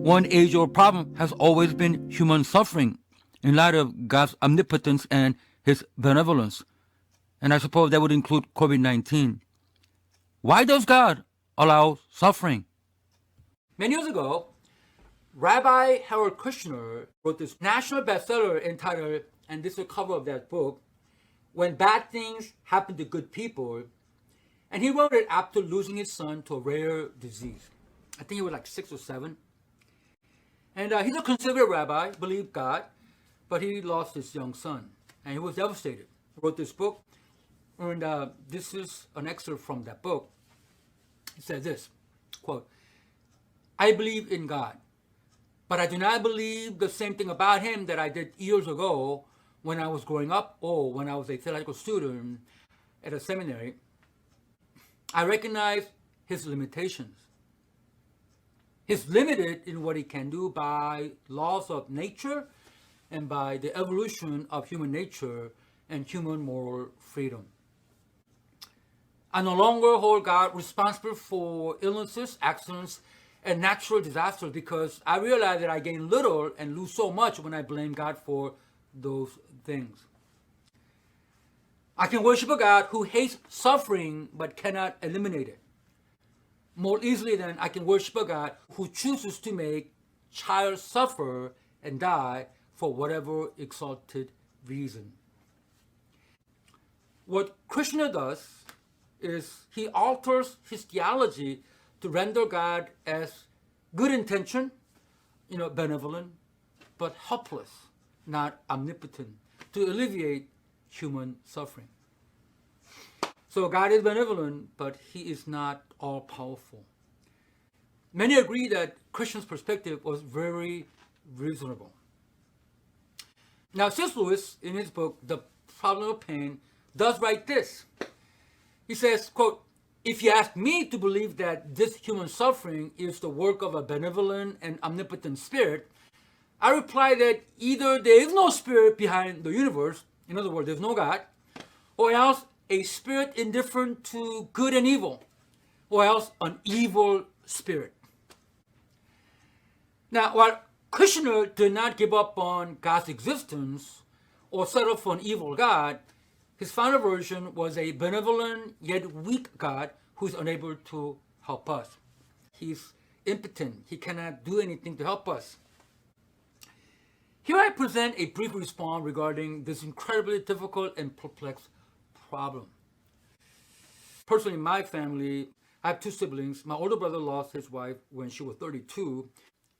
One age-old problem has always been human suffering in light of God's omnipotence and his benevolence. And I suppose that would include COVID-19. Why does God allow suffering? Many years ago, Rabbi Harold Kushner wrote this national bestseller entitled, and this is the cover of that book, When Bad Things Happen to Good People. And he wrote it after losing his son to a rare disease. I think he was like 6 or 7. And he's a conservative rabbi, believed God, but he lost his young son. And he was devastated. He wrote this book, and this is an excerpt from that book. He says this, quote, I believe in God, but I do not believe the same thing about him that I did years ago when I was growing up or when I was a theological student at a seminary. I recognize his limitations. He's limited in what he can do by laws of nature and by the evolution of human nature and human moral freedom. I no longer hold God responsible for illnesses, accidents, and natural disasters because I realize that I gain little and lose so much when I blame God for those things. I can worship a God who hates suffering but cannot eliminate it more easily than I can worship a God who chooses to make child suffer and die for whatever exalted reason. What Krishna does is he alters his theology to render God as good intention, benevolent, but helpless, not omnipotent, to alleviate human suffering. So God is benevolent, but he is not all-powerful. Many agree that Krishna's perspective was very reasonable. Now, C.S. Lewis, in his book, The Problem of Pain, does write this. He says, quote, if you ask me to believe that this human suffering is the work of a benevolent and omnipotent spirit, I reply that either there is no spirit behind the universe, in other words, there's no God, or else a spirit indifferent to good and evil, or else an evil spirit. Now, while Krishna did not give up on God's existence or settle for an evil God, his final version was a benevolent yet weak God who is unable to help us. He's impotent. He cannot do anything to help us. Here I present a brief response regarding this incredibly difficult and perplexed problem. Personally, in my family, I have 2 siblings. My older brother lost his wife when she was 32,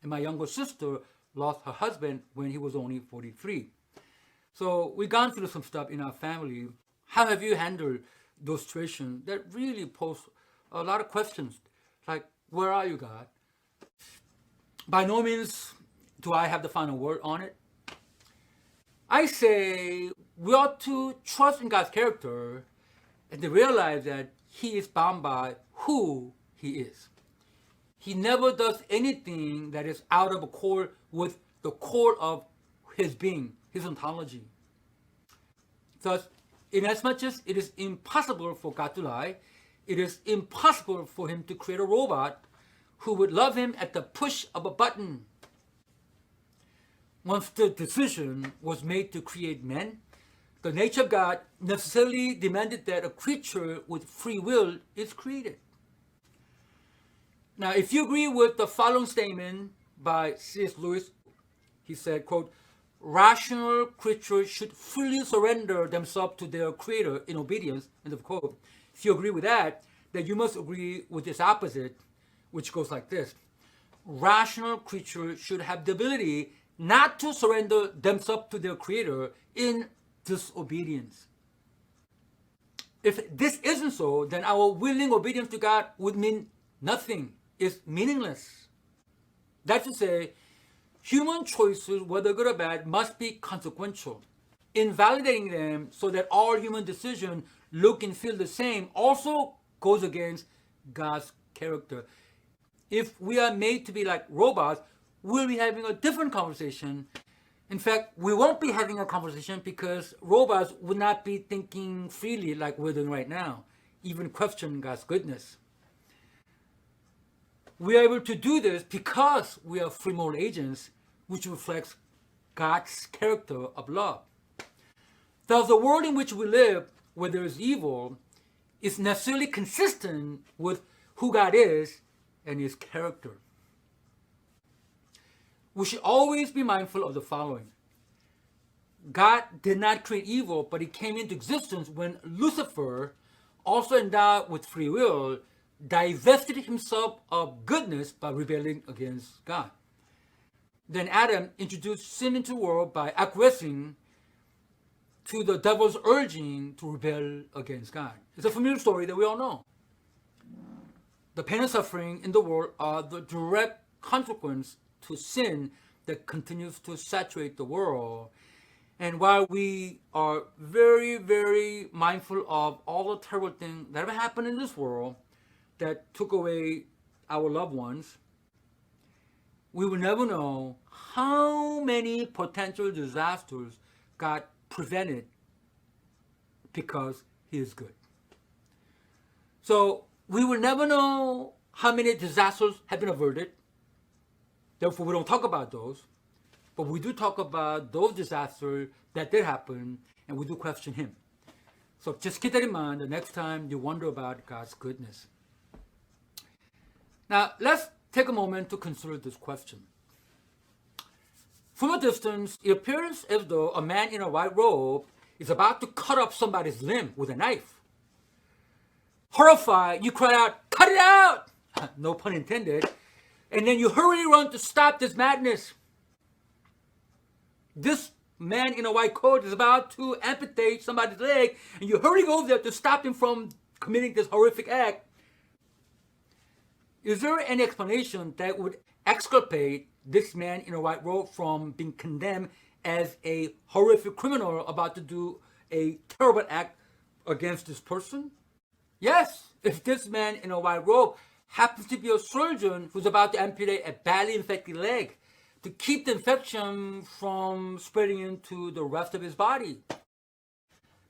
and my younger sister lost her husband when he was only 43. So we've gone through some stuff in our family. How have you handled those situations that really pose a lot of questions? Like, where are you, God? By no means do I have the final word on it. I say we ought to trust in God's character and to realize that he is bound by who he is. He never does anything that is out of accord with the core of his being, his ontology. Thus, inasmuch as it is impossible for God to lie, it is impossible for him to create a robot who would love him at the push of a button. Once the decision was made to create men, the nature of God necessarily demanded that a creature with free will is created. Now, if you agree with the following statement by C.S. Lewis, he said, quote, rational creatures should fully surrender themselves to their creator in obedience, end of quote. If you agree with that, then you must agree with its opposite, which goes like this. Rational creatures should have the ability not to surrender themselves to their creator in disobedience. If this isn't so, then our willing obedience to God would mean nothing. It's meaningless. That's to say, human choices, whether good or bad, must be consequential. Invalidating them so that all human decisions look and feel the same also goes against God's character. If we are made to be like robots, we'll be having a different conversation. In fact, we won't be having a conversation because robots would not be thinking freely like we're doing right now, even question God's goodness. We are able to do this because we are free moral agents, which reflects God's character of love. Thus, the world in which we live, where there is evil, is necessarily consistent with who God is and his character. We should always be mindful of the following. God did not create evil, but it came into existence when Lucifer, also endowed with free will, divested himself of goodness by rebelling against God. Then Adam introduced sin into the world by acquiescing to the devil's urging to rebel against God. It's a familiar story that we all know. The pain and suffering in the world are the direct consequence to sin that continues to saturate the world. And while we are very, very mindful of all the terrible things that have happened in this world that took away our loved ones, we will never know how many potential disasters God prevented because he is good. So we will never know how many disasters have been averted. Therefore, we don't talk about those. But we do talk about those disasters that did happen, and we do question him. So just keep that in mind the next time you wonder about God's goodness. Now, let's take a moment to consider this question. From a distance, it appears as though a man in a white robe is about to cut off somebody's limb with a knife. Horrified, you cry out, "Cut it out!" No pun intended. And then you hurriedly run to stop this madness. This man in a white coat is about to amputate somebody's leg, and you hurry go there to stop him from committing this horrific act. Is there any explanation that would exculpate this man in a white robe from being condemned as a horrific criminal about to do a terrible act against this person? Yes, if this man in a white robe happens to be a surgeon who's about to amputate a badly infected leg to keep the infection from spreading into the rest of his body.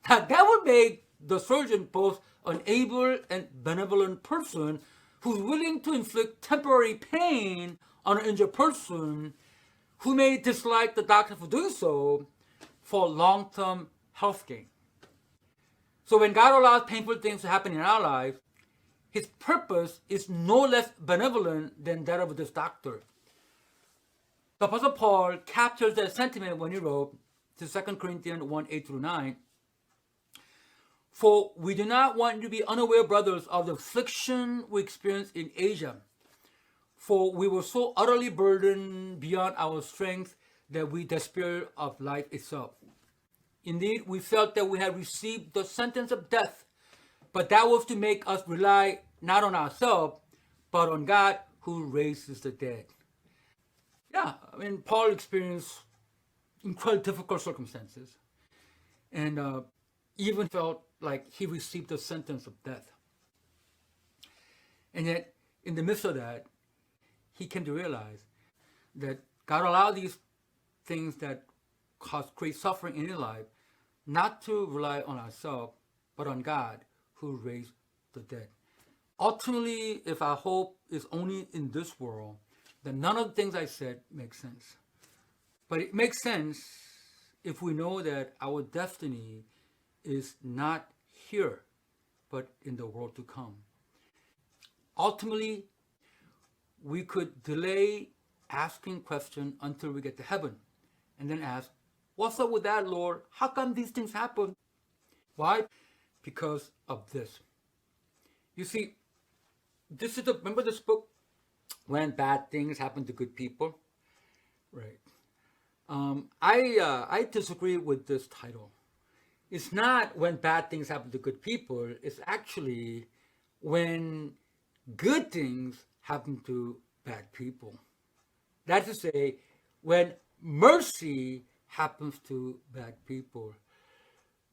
Now, that would make the surgeon both an able and benevolent person who's willing to inflict temporary pain on an injured person who may dislike the doctor for doing so for long-term health gain. So when God allows painful things to happen in our life, his purpose is no less benevolent than that of this doctor. The Apostle Paul captures that sentiment when he wrote to 2 Corinthians 1, 8-9, "For we do not want you to be unaware, brothers, of the affliction we experienced in Asia. For we were so utterly burdened beyond our strength that we despaired of life itself. Indeed, we felt that we had received the sentence of death, but that was to make us rely not on ourselves, but on God who raises the dead." Yeah, I mean, Paul experienced incredibly difficult circumstances and even felt like he received the sentence of death. And yet, in the midst of that, he came to realize that God allowed these things that cause great suffering in his life not to rely on ourselves, but on God who raised the dead. Ultimately, if our hope is only in this world, then none of the things I said make sense. But it makes sense if we know that our destiny is not here, but in the world to come. Ultimately, we could delay asking questions until we get to heaven and then ask, "What's up with that, Lord? How come these things happen?" Why? Because of this. You see, remember this book, When Bad Things Happen to Good People? Right. I disagree with this title. It's not when bad things happen to good people. It's actually when good things happen to bad people. That is to say, when mercy happens to bad people.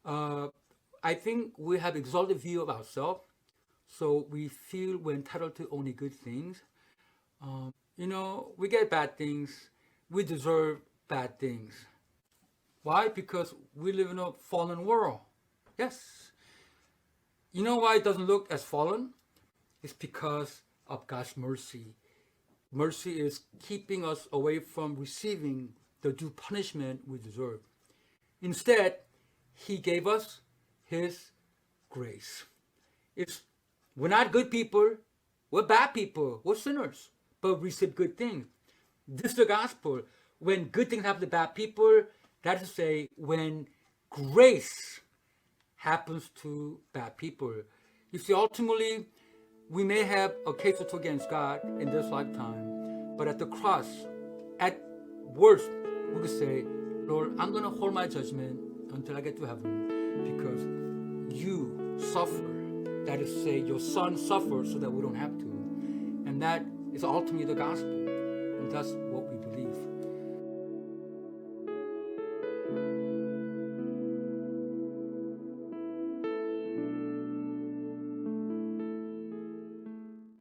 I think we have exalted view of ourselves, so we feel we're entitled to only good things. We get bad things. We deserve bad things. Why? Because we live in a fallen world. Yes. You know why it doesn't look as fallen? It's because of God's mercy. Mercy is keeping us away from receiving the due punishment we deserve. Instead, he gave us his grace. It's we're not good people, we're bad people, we're sinners, but we receive good things. This is the gospel. When good things happen to bad people, that is to say, when grace happens to bad people. You see, ultimately, we may have a case or two against God in this lifetime, but at the cross, at worst, we could say, Lord, I'm going to hold my judgment until I get to heaven because you suffer. That is to say, your son suffered so that we don't have to. And that is ultimately the gospel. And that's what we believe.